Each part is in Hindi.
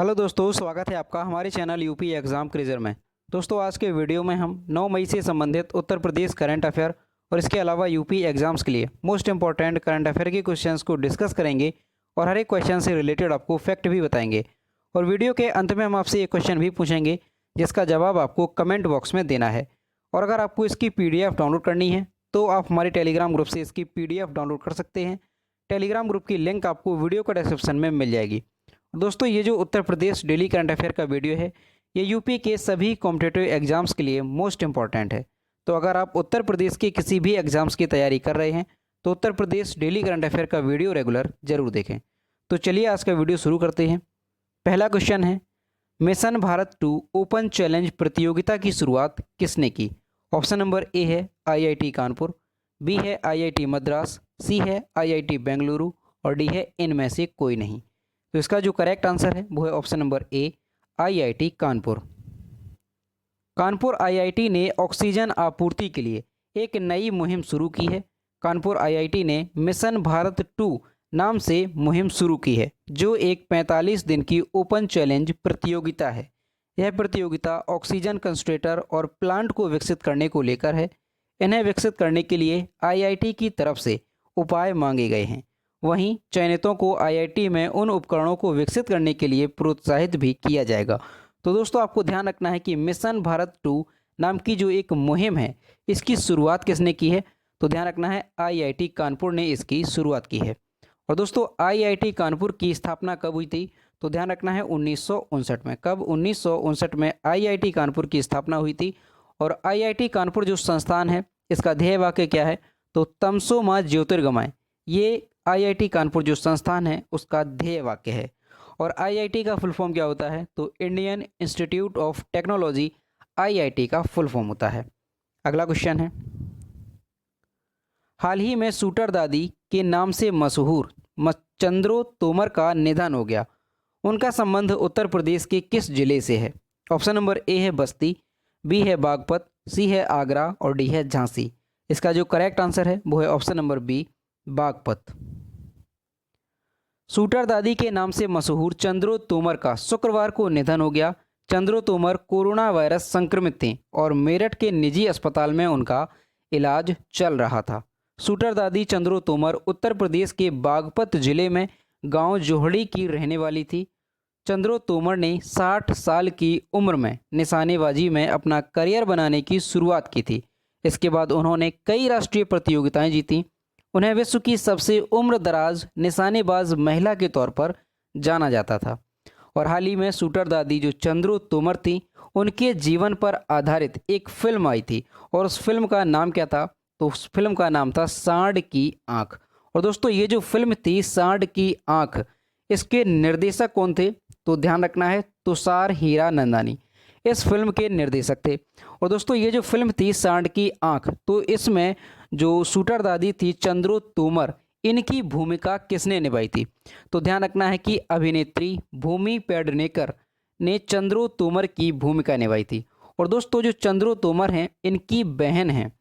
हेलो दोस्तों, स्वागत है आपका हमारे चैनल यूपी एग्ज़ाम क्विज़र में। दोस्तों, आज के वीडियो में हम 9 मई से संबंधित उत्तर प्रदेश करंट अफेयर और इसके अलावा यूपी एग्ज़ाम्स के लिए मोस्ट इंपॉर्टेंट करंट अफेयर के क्वेश्चंस को डिस्कस करेंगे और हर एक क्वेश्चन से रिलेटेड आपको फैक्ट भी बताएंगे। और वीडियो के अंत में हम आपसे एक क्वेश्चन भी पूछेंगे जिसका जवाब आपको कमेंट बॉक्स में देना है। और अगर आपको इसकी PDF डाउनलोड करनी है तो आप हमारे टेलीग्राम ग्रुप से इसकी PDF डाउनलोड कर सकते हैं। टेलीग्राम ग्रुप की लिंक आपको वीडियो का डिस्क्रिप्शन में मिल जाएगी। दोस्तों, ये जो Uttar Pradesh daily current affair का वीडियो है ये यूपी के सभी कॉम्पिटिटिव एग्जाम्स के लिए मोस्ट इंपॉर्टेंट है। तो अगर आप उत्तर प्रदेश के किसी भी एग्जाम्स की तैयारी कर रहे हैं तो Uttar Pradesh daily current affair का वीडियो रेगुलर जरूर देखें। तो चलिए आज का वीडियो शुरू करते हैं। पहला क्वेश्चन है, मिशन भारत 2 ओपन चैलेंज प्रतियोगिता की शुरुआत किसने की? ऑप्शन नंबर ए है IIT कानपुर, बी है IIT मद्रास, सी है IIT बेंगलुरु और डी है इनमें से कोई नहीं। तो इसका जो करेक्ट आंसर है वो है option number A IIT Kanpur. Kanpur IIT ने ऑक्सीजन आपूर्ति के लिए एक नई मुहिम शुरू की है। कानपुर IIT ने मिशन भारत 2 नाम से मुहिम शुरू की है जो एक 45 दिन की ओपन चैलेंज प्रतियोगिता है। यह प्रतियोगिता ऑक्सीजन कंसंट्रेटर और प्लांट को विकसित करने को लेकर है। इन्हें विकसित करने के लिए IIT की तरफ से उपाय मांगे गए हैं। वहीं चयनितों को IIT में उन उपकरणों को विकसित करने के लिए प्रोत्साहित भी किया जाएगा। तो दोस्तों, आपको ध्यान रखना है कि मिशन भारत 2 नाम की जो एक मुहिम है इसकी शुरुआत किसने की है? तो ध्यान रखना है IIT कानपुर ने इसकी शुरुआत की है। और दोस्तों, IIT कानपुर की स्थापना कब हुई थी? तो ध्यान रखना है 1959 में। कब? 1959 में IIT कानपुर की स्थापना हुई थी। और IIT कानपुर जो संस्थान है इसका ध्येय वाक्य क्या है? तो तमसो मा ज्योतिर्गमय, ये IIT कानपुर जो संस्थान है उसका ध्येय वाक्य है। और IIT का फुल फॉर्म क्या होता है? तो Indian institute of technology IIT का फुल फॉर्म होता है। अगला क्वेश्चन है, हाल ही में शूटर दादी के नाम से मशहूर चंद्रो तोमर का निधन हो गया। उनका संबंध उत्तर प्रदेश के किस जिले से है? ऑप्शन नंबर ए है बस्ती, बी है बागपत, सी है आगरा और डी है झांसी। इसका जो करेक्ट आंसर है वो है option number B, Baghpat. Shooter दादी के नाम से मशहूर चंद्रो तोमर का शुक्रवार को निधन हो गया। चंद्रो तोमर कोरोना वायरस संक्रमित थे और मेरठ के निजी अस्पताल में उनका इलाज चल रहा था। शूटर दादी चंद्रो तोमर उत्तर प्रदेश के बागपत जिले में गांव जोहड़ी की रहने वाली थी। चंद्रो तोमर ने 60 साल की उम्र में निशानेबाजी में अपना करियर बनाने की शुरुआत की थी। इसके बाद उन्होंने कई राष्ट्रीय प्रतियोगिताएं जीती। उन्हें विश्व की सबसे उम्रदराज निशानेबाज महिला के तौर पर जाना जाता था। और हाल ही में शूटर दादी जो चंद्रो तोमर थी उनके जीवन पर आधारित एक फिल्म आई थी और उस फिल्म का नाम क्या था? तो उस फिल्म का नाम था सांड की आंख। और दोस्तों, ये जो फिल्म थी सांड की आंख, इसके निर्देशक कौन थे? तो ध्यान रखना है तुषार हीरानंदानी इस फिल्म के निर्देशक थे। और दोस्तों, ये जो फिल्म थी सांड की आंख, तो इसमें जो शूटर दादी थी चंद्रो तोमर, इनकी भूमिका किसने निभाई थी? तो ध्यान रखना है कि अभिनेत्री भूमि पेडनेकर ने चंद्रो तोमर की भूमिका निभाई थी। और दोस्तों, जो चंद्रो तोमर हैं इनकी बहन हैं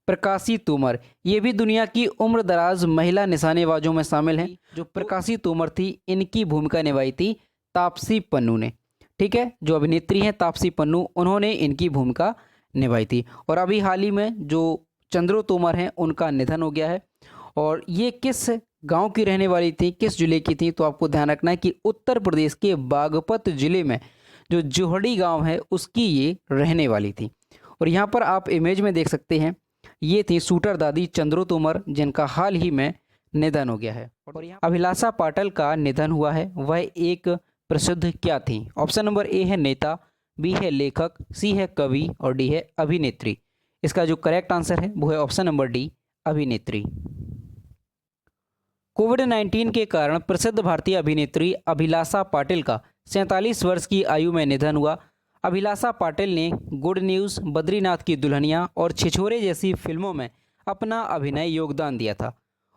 प्रकाशी तोमर, ये भी दुनिया की उम्रदराज महिला निशानेबाजों में शामिल हैं। जो प्रकाशी तोमर थी इनकी भूमिका निभाई थी तापसी पन्नू ने। ठीक है, जो अभिनेत्री हैं तापसी पन्नू, उन्होंने इनकी भूमिका निभाई थी। और अभी हाल ही में जो चंद्रो तोमर हैं उनका निधन हो गया है। और ये किस गांव की रहने वाली थी, किस जिले की थी? तो आपको ध्यान रखना है कि उत्तर प्रदेश के बागपत जिले में जो जोहड़ी गांव है उसकी ये रहने वाली थी। और यहाँ पर आप इमेज में देख सकते हैं, ये थी शूटर दादी चंद्रो तोमर जिनका हाल ही में निधन हो गया है। और यहाँ अभिलाषा पाटिल का निधन हुआ है, वह एक प्रसिद्ध क्या थी? ऑप्शन नंबर ए है नेता, बी है लेखक, सी है कवि और डी है अभिनेत्री। इसका जो करेक्ट आंसर है वो है ऑप्शन नंबर डी, अभिनेत्री। कोविड-19 के कारण प्रसिद्ध भारतीय अभिनेत्री अभिलाषा पाटिल का 47 वर्ष की आयु में निधन हुआ। अभिलाषा पाटिल ने गुड न्यूज़, बद्रीनाथ की दुल्हनिया और छिछोरे जैसी फिल्मों में अपना अभिनय योगदान दिया था।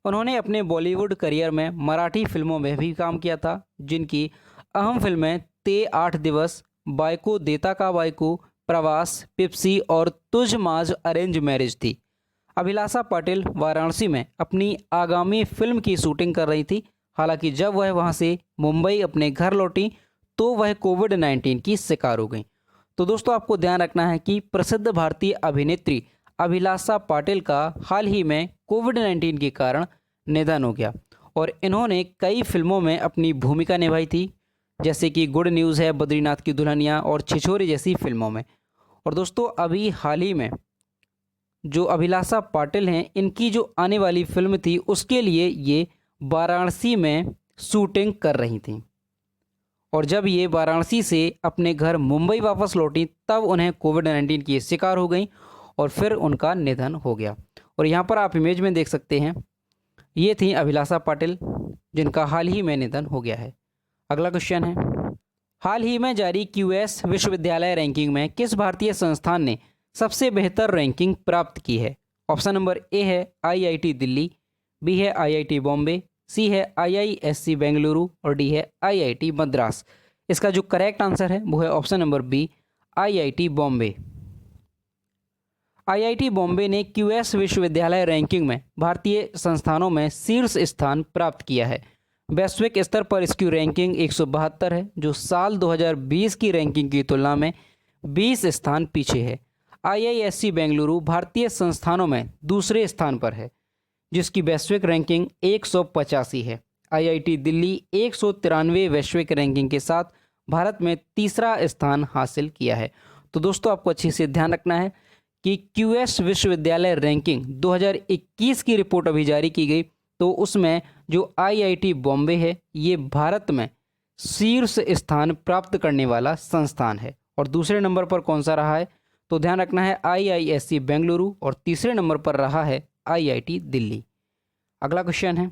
उन्होंने अपने बॉलीवुड करियर में मराठी फिल्मों में भी काम किया था, जिनकी अहम फिल्में ते 8 दिवस, बायको देता का बायको, प्रवास, पिप्सी और तुझ माज अरेंज मैरिज थी। अभिलाषा पाटिल वाराणसी में अपनी आगामी फिल्म की शूटिंग कर रही थी। हालांकि जब वह वहां से मुंबई अपने घर लौटी तो वह कोविड-19 की शिकार हो गई। तो दोस्तों आपको ध्यान रखना है कि प्रसिद्ध भारतीय अभिनेत्री अभिलाषा पाटिल का हाल ही में कोविड-19 के कारण निधन हो गया और इन्होंने कई फिल्मों में अपनी भूमिका निभाई थी, जैसे कि गुड न्यूज़ है, बद्रीनाथ की दुल्हनिया और छिछोरे जैसी फिल्मों में। और दोस्तों अभी हाल ही में जो अभिलाषा पाटिल हैं, इनकी जो आने वाली फिल्म थी उसके लिए ये वाराणसी में शूटिंग कर रही थी और जब ये वाराणसी से अपने घर मुंबई वापस लौटी तब उन्हें कोविड-19 की शिकार हो गई और फिर उनका निधन हो गया। और यहाँ पर आप इमेज में देख सकते हैं, ये थी अभिलाषा पाटिल जिनका हाल ही में निधन हो गया है। अगला क्वेश्चन है, हाल ही में जारी क्यूएस विश्वविद्यालय रैंकिंग में किस भारतीय संस्थान ने सबसे बेहतर रैंकिंग प्राप्त की है? ऑप्शन नंबर ए है आईआईटी दिल्ली, बी है आईआईटी बॉम्बे, सी है आईआईएससी बेंगलुरु और डी है आईआईटी मद्रास। इसका जो करेक्ट आंसर है वो है option number B, IIT Bombay. IIT Bombay ने क्यूएस विश्वविद्यालय रैंकिंग में भारतीय संस्थानों में शीर्ष स्थान प्राप्त किया है। वैश्विक स्तर पर इसकी रैंकिंग 172 है, जो साल 2020 की रैंकिंग की तुलना में 20 स्थान पीछे है। आईआईएससी बेंगलुरु भारतीय संस्थानों में दूसरे स्थान पर है, जिसकी वैश्विक रैंकिंग 185 है। आईआईटी दिल्ली 193 वैश्विक रैंकिंग के साथ भारत में तीसरा स्थान हासिल किया है। तो दोस्तों आपको अच्छे से ध्यान रखना है कि क्यूएस विश्वविद्यालय रैंकिंग 2021 की रिपोर्ट अभी जारी की गई, तो उसमें जो आईआईटी बॉम्बे है ये भारत में शीर्ष स्थान प्राप्त करने वाला संस्थान है। और दूसरे नंबर पर कौन सा रहा है, तो ध्यान रखना है आईआईएससी बेंगलुरु, और तीसरे नंबर पर रहा है आईआईटी दिल्ली। अगला क्वेश्चन है,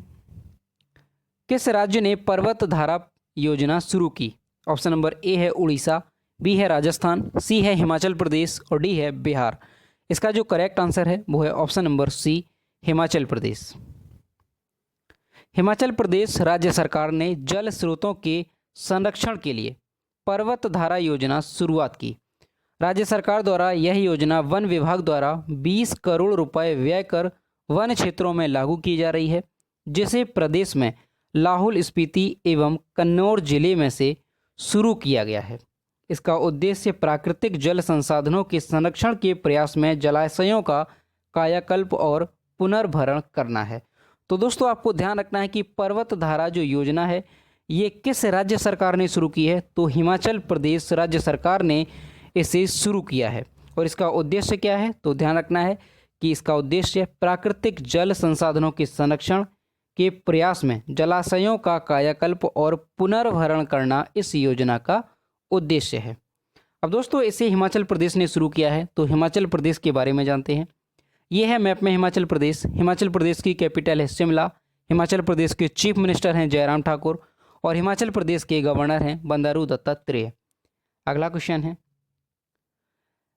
किस राज्य ने पर्वत धारा योजना शुरू की? ऑप्शन नंबर ए है उड़ीसा, बी है राजस्थान, सी है हिमाचल प्रदेश और डी है बिहार। इसका जो करेक्ट आंसर है वो है option number C, Himachal Pradesh. Himachal Pradesh राज्य सरकार ने जल स्रोतों के संरक्षण के लिए पर्वत धारा योजना शुरुआत की। राज्य सरकार द्वारा यह योजना वन विभाग द्वारा 20 करोड़ रुपए व्यय कर वन क्षेत्रों में लागू की जा रही है, जिसे प्रदेश में लाहौल स्पीति एवं कन्नौज जिले में से शुरू किया गया है। इसका उद्देश्य प्राकृतिक जल संसाधनों के संरक्षण के प्रयास में जलाशयों का कायाकल्प और पुनर्भरण करना है। तो दोस्तों आपको ध्यान रखना है कि पर्वत धारा जो योजना है ये किस राज्य सरकार ने शुरू की है, तो हिमाचल प्रदेश राज्य सरकार ने इसे शुरू किया है। और इसका उद्देश्य क्या है, तो ध्यान रखना है कि इसका उद्देश्य प्राकृतिक जल संसाधनों के संरक्षण के प्रयास में जलाशयों का कायाकल्प और पुनर्भरण करना इस योजना का उद्देश्य है। अब दोस्तों इसे हिमाचल प्रदेश ने शुरू किया है, तो हिमाचल प्रदेश के बारे में जानते हैं। ये है मैप में हिमाचल प्रदेश। हिमाचल प्रदेश की कैपिटल है शिमला। हिमाचल प्रदेश के चीफ मिनिस्टर हैं जयराम ठाकुर और हिमाचल प्रदेश के गवर्नर हैं बंडारू दत्तात्रेय। अगला क्वेश्चन है,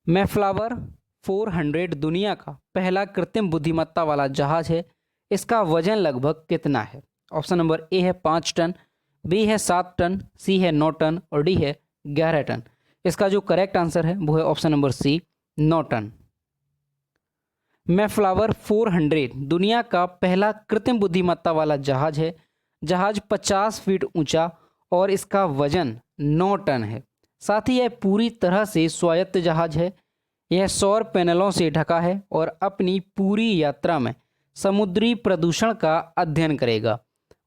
मैफ्लावर 400 दुनिया का पहला कृत्रिम बुद्धिमत्ता वाला जहाज है। इसका वजन लगभग कितना है? ऑप्शन नंबर ए है 5 टन, बी है 7 टन, सी है 9 टन और डी है 11 टन। इसका जो करेक्ट आंसर है वो है ऑप्शन नंबर सी, 9 टन। मैफ्लावर 400 दुनिया का पहला कृत्रिम बुद्धिमत्ता वाला जहाज है। जहाज 50 फीट ऊंचा और इसका वजन 9 टन है। साथ ही यह पूरी तरह से स्वायत्त जहाज है। यह सौर पैनलों से ढका है और अपनी पूरी यात्रा में समुद्री प्रदूषण का अध्ययन करेगा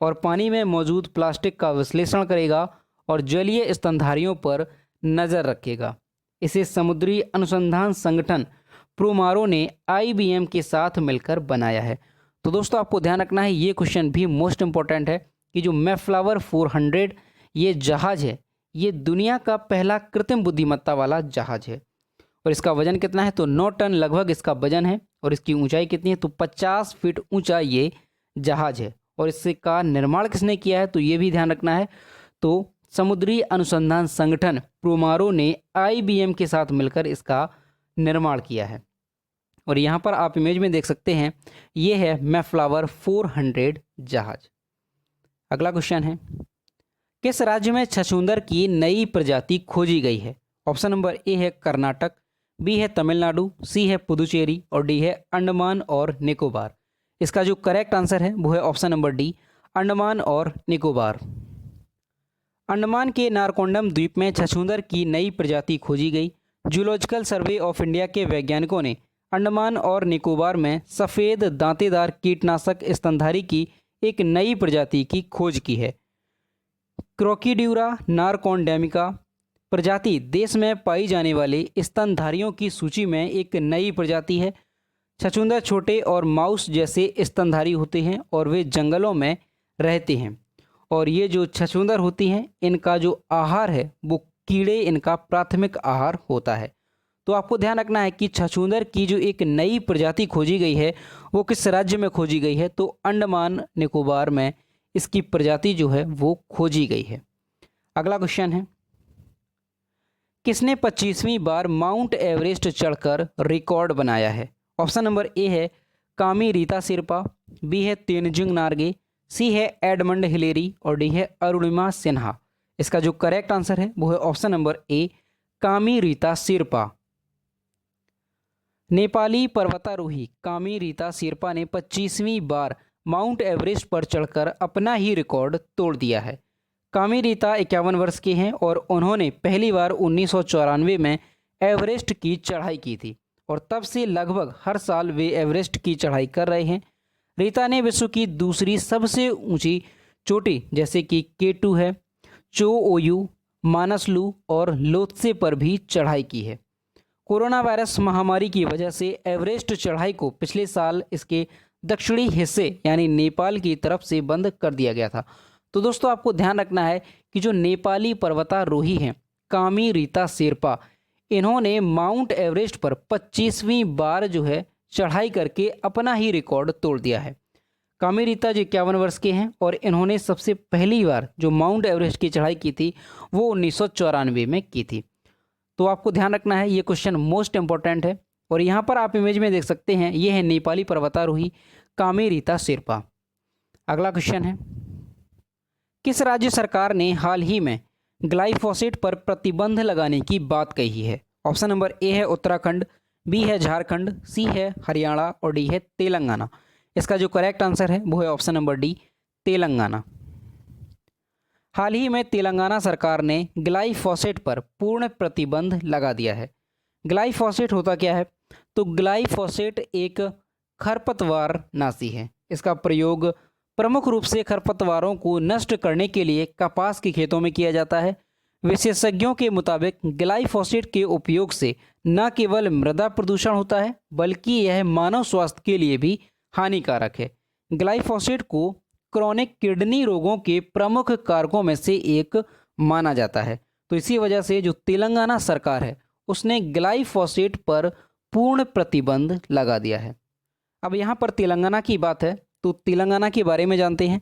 और पानी में मौजूद प्लास्टिक का विश्लेषण करेगा और जलीय स्तनधारियों पर नज़र रखेगा। इसे समुद्री अनुसंधान संगठन प्रोमारो ने आईबीएम के साथ मिलकर बनाया है। तो दोस्तों आपको ध्यान रखना है, ये क्वेश्चन भी मोस्ट इंपॉर्टेंट है कि जो मैफ्लावर 400 ये जहाज है ये दुनिया का पहला कृत्रिम बुद्धिमत्ता वाला जहाज है और इसका वजन कितना है, तो 9 टन लगभग इसका वजन है। और इसकी ऊंचाई कितनी है, तो 50 फीट ऊंचा ये जहाज है। और इसका निर्माण किसने किया है, तो ये भी ध्यान रखना है, तो समुद्री अनुसंधान संगठन प्रोमारो ने आईबीएम के साथ मिलकर इसका निर्माण किया है। और यहाँ पर आप इमेज में देख सकते हैं, ये है मैफ्लावर 400 जहाज। अगला क्वेश्चन है, किस राज्य में छछूंदर की नई प्रजाति खोजी गई है? ऑप्शन नंबर ए है कर्नाटक, बी है तमिलनाडु, सी है पुदुचेरी और डी है अंडमान और निकोबार। इसका जो करेक्ट आंसर है वो है ऑप्शन नंबर डी, अंडमान और निकोबार। अंडमान के नारकोंडम द्वीप में छछूंदर की नई प्रजाति खोजी गई। जूलॉजिकल सर्वे ऑफ इंडिया के वैज्ञानिकों ने अंडमान और निकोबार में सफ़ेद दांतेदार कीटनाशक स्तनधारी की एक नई प्रजाति की खोज की है। क्रोकीड्यूरा नारकोंडेमिका प्रजाति देश में पाई जाने वाले स्तनधारियों की सूची में एक नई प्रजाति है। छछूंदर छोटे और माउस जैसे स्तनधारी होते हैं और वे जंगलों में रहते हैं। और ये जो छछूंदर होती हैं, इनका जो आहार है वो कीड़े इनका प्राथमिक आहार होता है। तो आपको ध्यान रखना है कि छछूंदर की जो एक नई प्रजाति खोजी गई है वो किस राज्य में खोजी गई है, तो अंडमान निकोबार में इसकी प्रजाति जो है वो खोजी गई है। अगला क्वेश्चन है, किसने 25वीं बार माउंट एवरेस्ट चढ़कर रिकॉर्ड बनाया है? ऑप्शन नंबर ए है कामी रीता सिरपा, बी है तेनजिंग नार्गे, सी है एडमंड हिलेरी और डी है अरुणिमा सिन्हा। इसका जो करेक्ट आंसर है वो है ऑप्शन नंबर ए कामी रीता सिरपा। नेपाली पर्वतारोही कामी रीता सिरपा ने 25वीं बार माउंट एवरेस्ट पर चढ़कर अपना ही रिकॉर्ड तोड़ दिया है। कामी रीता 51 वर्ष के हैं और उन्होंने पहली बार 1994 में एवरेस्ट की चढ़ाई की थी और तब से लगभग हर साल वे एवरेस्ट की चढ़ाई कर रहे हैं। रीता ने विश्व की दूसरी सबसे ऊंची चोटी जैसे कि K2 है, चो ओयू, मानसलू और लोत्से पर भी चढ़ाई की है। कोरोना वायरस महामारी की वजह से एवरेस्ट चढ़ाई को पिछले साल इसके दक्षिणी हिस्से यानी नेपाल की तरफ से बंद कर दिया गया था। तो दोस्तों आपको ध्यान रखना है कि जो नेपाली पर्वतारोही हैं कामी रीता शेरपा, इन्होंने माउंट एवरेस्ट पर 25वीं बार जो है चढ़ाई करके अपना ही रिकॉर्ड तोड़ दिया है। कामी रीता जो 51 वर्ष के हैं और इन्होंने सबसे पहली बार जो माउंट एवरेस्ट की चढ़ाई की थी वो 1994 में की थी। तो आपको ध्यान रखना है, ये क्वेश्चन मोस्ट इंपॉर्टेंट है। और यहाँ पर आप इमेज में देख सकते हैं, ये है नेपाली पर्वतारोही कामी रीता शेरपा। अगला क्वेश्चन है, किस राज्य सरकार ने हाल ही में ग्लाइफोसेट पर प्रतिबंध लगाने की बात कही है? ऑप्शन नंबर ए है उत्तराखंड, बी है झारखंड, सी है हरियाणा और डी है तेलंगाना। इसका जो करेक्ट आंसर है वो है ऑप्शन नंबर डी तेलंगाना। हाल ही में तेलंगाना सरकार ने ग्लाइफोसेट पर पूर्ण प्रतिबंध लगा दिया है। ग्लाइफोसेट होता क्या है? तो ग्लाइफोसेट एक खरपतवार नाशी है। इसका प्रयोग प्रमुख रूप से खरपतवारों को नष्ट करने के लिए कपास के खेतों में किया जाता है। विशेषज्ञों के मुताबिक ग्लाइफोसेट के उपयोग से न केवल मृदा प्रदूषण होता है बल्कि यह मानव स्वास्थ्य के लिए भी हानिकारक है। ग्लाइफोसेट को क्रोनिक किडनी रोगों के प्रमुख कारकों में से एक माना जाता है। तो इसी वजह से जो तेलंगाना सरकार है उसने ग्लाइफोसेट पर पूर्ण प्रतिबंध लगा दिया है। अब यहाँ पर तेलंगाना की बात है तो तेलंगाना के बारे में जानते हैं।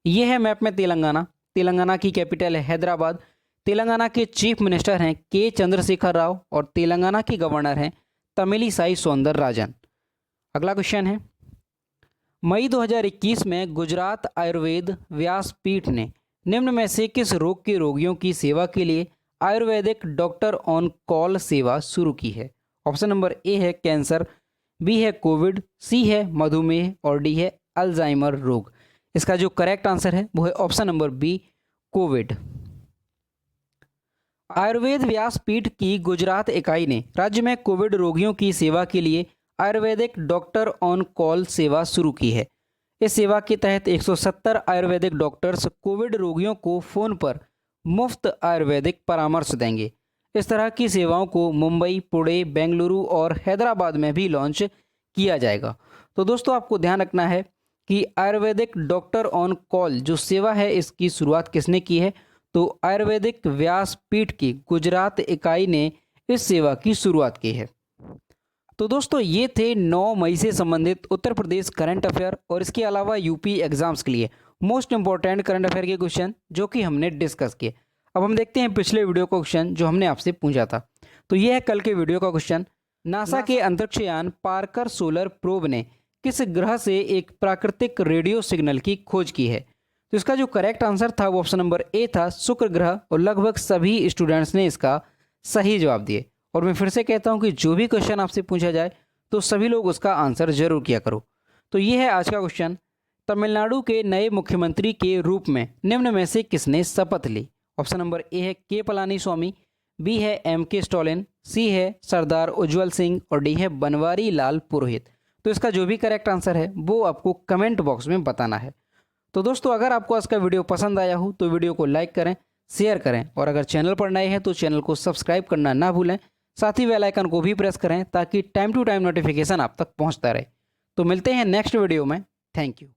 ये है मैप में तेलंगाना। तेलंगाना की कैपिटल है हैदराबाद। तेलंगाना के चीफ मिनिस्टर हैं के चंद्रशेखर राव और तेलंगाना की गवर्नर हैं तमिलिसाई सौंदरराजन। अगला क्वेश्चन है, मई 2021 में गुजरात आयुर्वेद व्यासपीठ ने निम्न में से किस रोग के रोगियों की सेवा के लिए आयुर्वेदिक डॉक्टर ऑन कॉल सेवा शुरू की है? ऑप्शन नंबर ए है कैंसर, बी है कोविड, सी है मधुमेह और डी है अल्जाइमर रोग। इसका जो करेक्ट आंसर है वो है option number B COVID. Ayurveda व्यासपीठ की गुजरात इकाई ने राज्य में कोविड रोगियों की सेवा के लिए आयुर्वेदिक डॉक्टर ऑन कॉल सेवा शुरू की है। इस सेवा के तहत 170 आयुर्वेदिक डॉक्टर्स कोविड रोगियों को फ़ोन पर मुफ्त आयुर्वेदिक परामर्श देंगे। इस तरह की सेवाओं को मुंबई, पुणे, बेंगलुरु और हैदराबाद में भी लॉन्च किया जाएगा। तो दोस्तों आपको ध्यान रखना है कि आयुर्वेदिक डॉक्टर ऑन कॉल जो सेवा है इसकी शुरुआत किसने की है? तो आयुर्वेदिक व्यासपीठ की गुजरात इकाई ने इस सेवा की शुरुआत की है। तो दोस्तों ये थे 9 मई से संबंधित उत्तर प्रदेश करंट अफेयर और इसके अलावा यूपी एग्जाम्स के लिए मोस्ट इंपॉर्टेंट करंट अफेयर के क्वेश्चन जो कि हमने डिस्कस किए। अब हम देखते हैं पिछले वीडियो का क्वेश्चन जो हमने आपसे पूछा था। तो ये है कल के वीडियो का क्वेश्चन, नासा के अंतरिक्षयान पार्कर सोलर प्रोब ने किस ग्रह से एक प्राकृतिक रेडियो सिग्नल की खोज की है? तो इसका जो करेक्ट आंसर था वो ऑप्शन नंबर ए था शुक्र ग्रह और लगभग सभी स्टूडेंट्स ने इसका सही जवाब दिए। और मैं फिर से कहता हूं कि जो भी क्वेश्चन आपसे पूछा जाए तो सभी लोग उसका आंसर जरूर किया करो। तो ये है आज का क्वेश्चन, तमिलनाडु के नए मुख्यमंत्री के रूप में निम्न में से किसने शपथ ली? ऑप्शन नंबर ए है के पलानी स्वामी, बी है एम के स्टालिन, सी है सरदार उज्जवल सिंह और डी है बनवारी लाल पुरोहित। तो इसका जो भी करेक्ट आंसर है वो आपको कमेंट बॉक्स में बताना है। तो दोस्तों अगर आपको आज का वीडियो पसंद आया हो तो वीडियो को लाइक करें, शेयर करें और अगर चैनल पर नए हैं तो चैनल को सब्सक्राइब करना ना भूलें। साथ ही बेल आइकन को भी प्रेस करें ताकि टाइम टू टाइम नोटिफिकेशन आप तक पहुंचता रहे। तो मिलते हैं नेक्स्ट वीडियो में। Thank you.